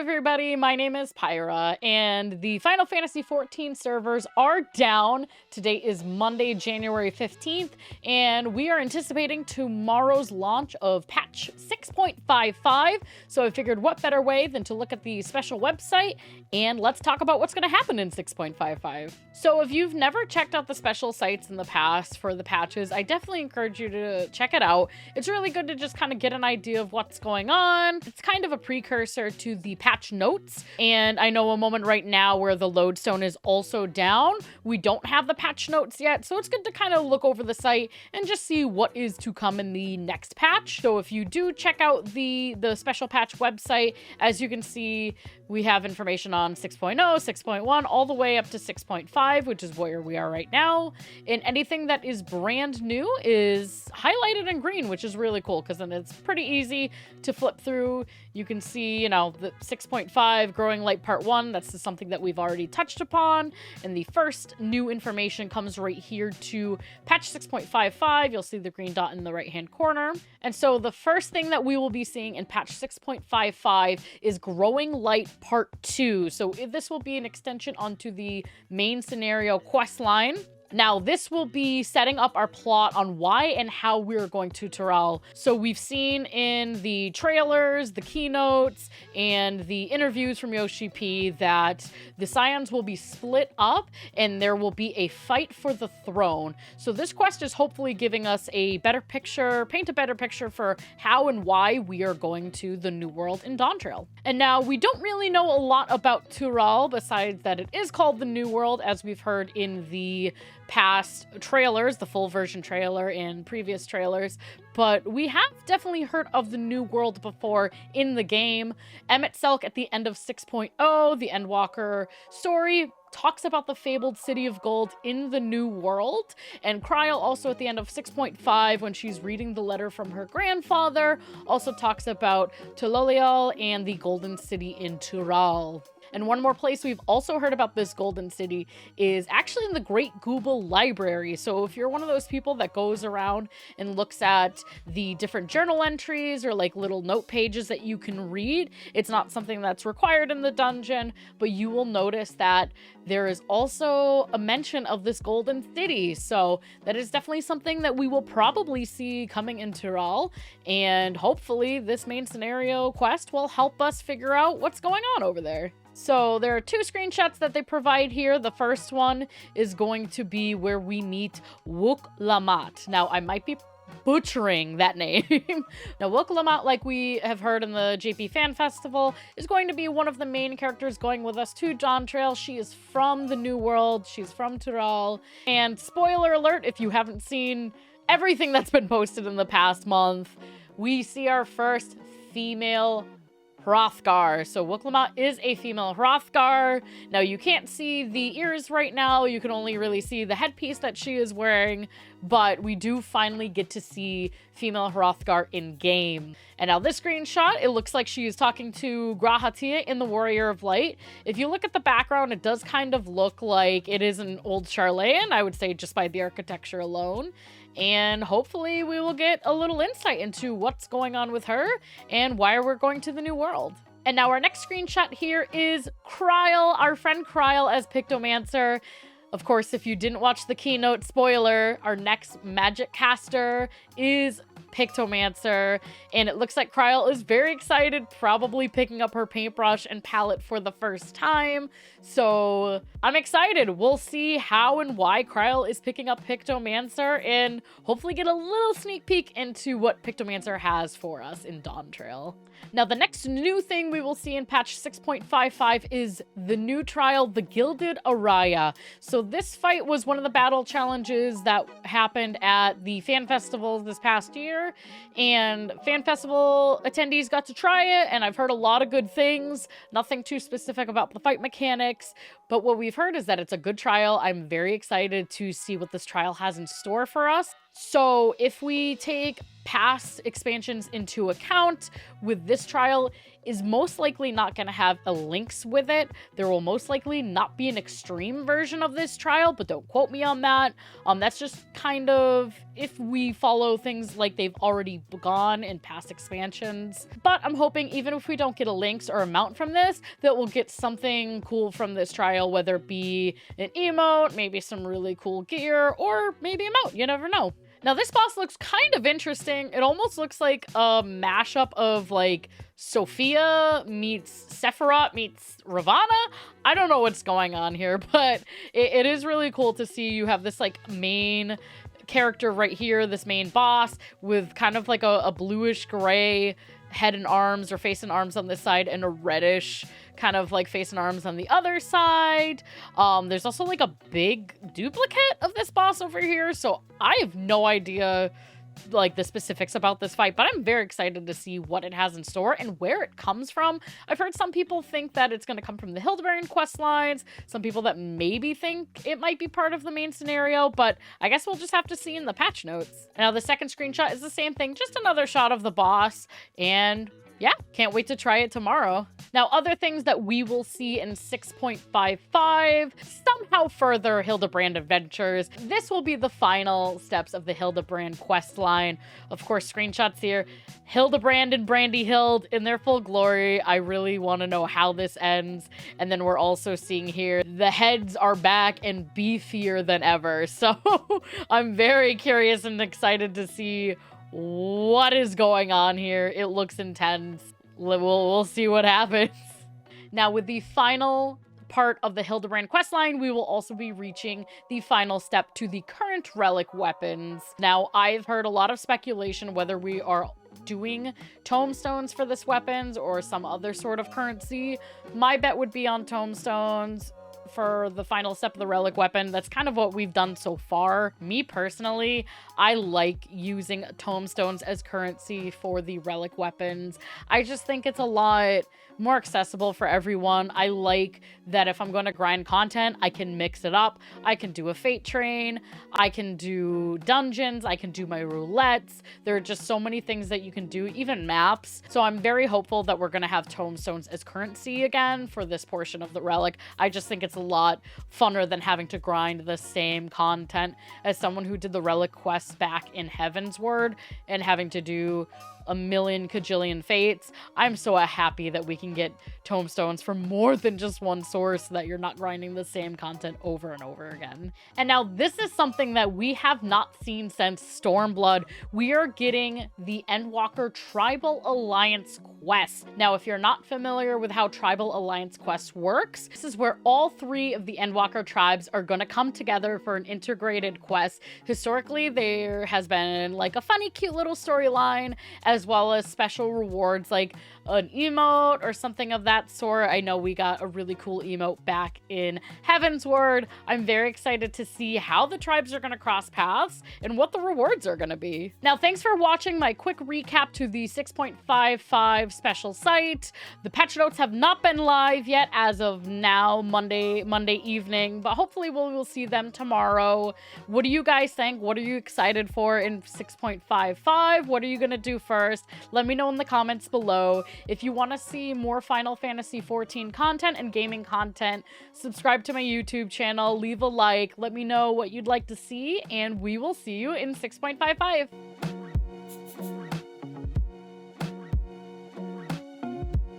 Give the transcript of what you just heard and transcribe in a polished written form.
everybody, my name is Pyra, and the Final Fantasy XIV servers are down. Today is Monday, January 15th, and we are anticipating tomorrow's launch of patch 6.55, so I figured what better way than to look at the special website, and let's talk about what's going to happen in 6.55. So if you've never checked out the special sites in the past for the patches, I definitely encourage you to check it out. It's really good to just kind of get an idea of what's going on. It's kind of a precursor to the patch notes, and I know a moment right now where the lodestone is also down. We don't have the patch notes yet, so it's good to kind of look over the site and just see what is to come in the next patch. So if you do check out the special patch website, as you can see, we have information on 6.0, 6.1, all the way up to 6.5, which is where we are right now. And anything that is brand new is highlighted in green, which is really cool because then it's pretty easy to flip through. You can see, you know, the 6.5 Growing Light Part 1, that's something that we've already touched upon. And the first new information comes right here to patch 6.55. You'll see the green dot in the right-hand corner. And so the first thing that we will be seeing in patch 6.55 is Growing Light Part 2. So this will be an extension onto the main scenario quest line. Now, this will be setting up our plot on why and how we're going to Tural. So we've seen in the trailers, the keynotes, and the interviews from Yoshi P that the Scions will be split up and there will be a fight for the throne. So this quest is hopefully giving us a better picture, paint a better picture for how and why we are going to the New World in Dawntrail. And now, we don't really know a lot about Tural besides that it is called the New World, as we've heard in the past trailers, the full version trailer and previous trailers, but we have definitely heard of the New World before in the game. Emmett Selk at the end of 6.0, the Endwalker story, talks about the fabled City of Gold in the New World, and Kryl also at the end of 6.5 when she's reading the letter from her grandfather also talks about Tololial and the Golden City in Tural. And one more place we've also heard about this Golden City is actually in the Great Google Library. So if you're one of those people that goes around and looks at the different journal entries or like little note pages that you can read, it's not something that's required in the dungeon, but you will notice that there is also a mention of this Golden City. So that is definitely something that we will probably see coming in Tural. And hopefully this main scenario quest will help us figure out what's going on over there. So there are two screenshots that they provide here. The first one is going to be where we meet Wlam. Now, I might be butchering that name. Now, Wlam, like we have heard in the JP Fan Festival, is going to be one of the main characters going with us to Dawntrail. She is from the New World. She's from Tural. And spoiler alert, if you haven't seen everything that's been posted in the past month, we see our first female Hrothgar. So Wlam is a female Hrothgar. Now, you can't see the ears right now. You can only really see the headpiece that she is wearing, but we do finally get to see female Hrothgar in game. And now this screenshot, it looks like she is talking to Grahatia in the Warrior of Light. If you look at the background, it does kind of look like it is an old Charlayan, I would say, just by the architecture alone. And hopefully we will get a little insight into what's going on with her and why we're going to the New World. And now our next screenshot here is Kryl, our friend Kryl as Pictomancer. Of course, if you didn't watch the keynote, spoiler, our next magic caster is Pictomancer, and it looks like Kryl is very excited, probably picking up her paintbrush and palette for the first time. So I'm excited. We'll see how and why Kryl is picking up Pictomancer and hopefully get a little sneak peek into what Pictomancer has for us in Dawntrail. Now, the next new thing we will see in patch 6.55 is the new trial, the Gilded Ara. So this fight was one of the battle challenges that happened at the Fan Festival this past year, and Fan Festival attendees got to try it, and I've heard a lot of good things. Nothing too specific about the fight mechanics, but what we've heard is that it's a good trial. I'm very excited to see what this trial has in store for us. So if we take past expansions into account with this trial, is most likely not going to have a links with it. There will most likely not be an extreme version of this trial, but don't quote me on that. That's just kind of if we follow things like they've already gone in past expansions. But I'm hoping even if we don't get a links or a mount from this, that we'll get something cool from this trial, whether it be an emote, maybe some really cool gear, or maybe a mount. You never know. Now, this boss looks kind of interesting. It almost looks like a mashup of, like, Sophia meets Sephiroth meets Ravana. I don't know what's going on here, but it is really cool to see you have this, like, main character right here, this main boss, with kind of like a bluish gray head and arms or face and arms on this side and a reddish kind of like face and arms on the other side. There's also like a big duplicate of this boss over here, so I have no idea like the specifics about this fight, but I'm very excited to see what it has in store and where it comes from. I've heard some people think that it's going to come from the Hilda quest lines, some people that maybe think it might be part of the main scenario, but I guess we'll just have to see in the patch notes. Now the second screenshot is the same thing, just another shot of the boss, and yeah, can't wait to try it tomorrow. Now, other things that we will see in 6.55, somehow further Hildebrand adventures. This will be the final steps of the Hildebrand quest line. Of course, screenshots here. Hildebrand and Brandy Hild in their full glory. I really want to know how this ends. And then we're also seeing here, the heads are back and beefier than ever. So I'm very curious and excited to see what is going on here. It looks intense. We'll see what happens. Now, with the final part of the Hildebrand questline, we will also be reaching the final step to the current Relic Weapons. Now, I've heard a lot of speculation whether we are doing tomestones for this weapons or some other sort of currency. My bet would be on tomestones for the final step of the Relic Weapon. That's kind of what we've done so far. Me personally, I like using tomestones as currency for the Relic Weapons. I just think it's a lot more accessible for everyone. I like that if I'm going to grind content, I can mix it up. I can do a fate train, I can do dungeons, I can do my roulettes. There are just so many things that you can do, even maps. So I'm very hopeful that we're going to have tomestones as currency again for this portion of the Relic. I just think it's a lot funner than having to grind the same content. As someone who did the Relic quests back in Heavensward and having to do a million kajillion fates, I'm so happy that we can get tomestones from more than just one source, so that you're not grinding the same content over and over again. And now this is something that we have not seen since Stormblood. We are getting the Endwalker Tribal Alliance quest. Now, if you're not familiar with how Tribal Alliance quest works, this is where all three of the Endwalker tribes are going to come together for an integrated quest. Historically, there has been like a funny, cute little storyline, as well as special rewards like an emote or something of that sort. I know we got a really cool emote back in Heavensward. I'm very excited to see how the tribes are going to cross paths and what the rewards are going to be. Now, thanks for watching my quick recap to the 6.55 special site. The patch notes have not been live yet as of now, Monday evening, but hopefully we'll see them tomorrow. What do you guys think? What are you excited for in 6.55? What are you going to do first? Let me know in the comments below. If you want to see more Final Fantasy XIV content and gaming content, subscribe to my YouTube channel, leave a like, let me know what you'd like to see, and we will see you in 6.55.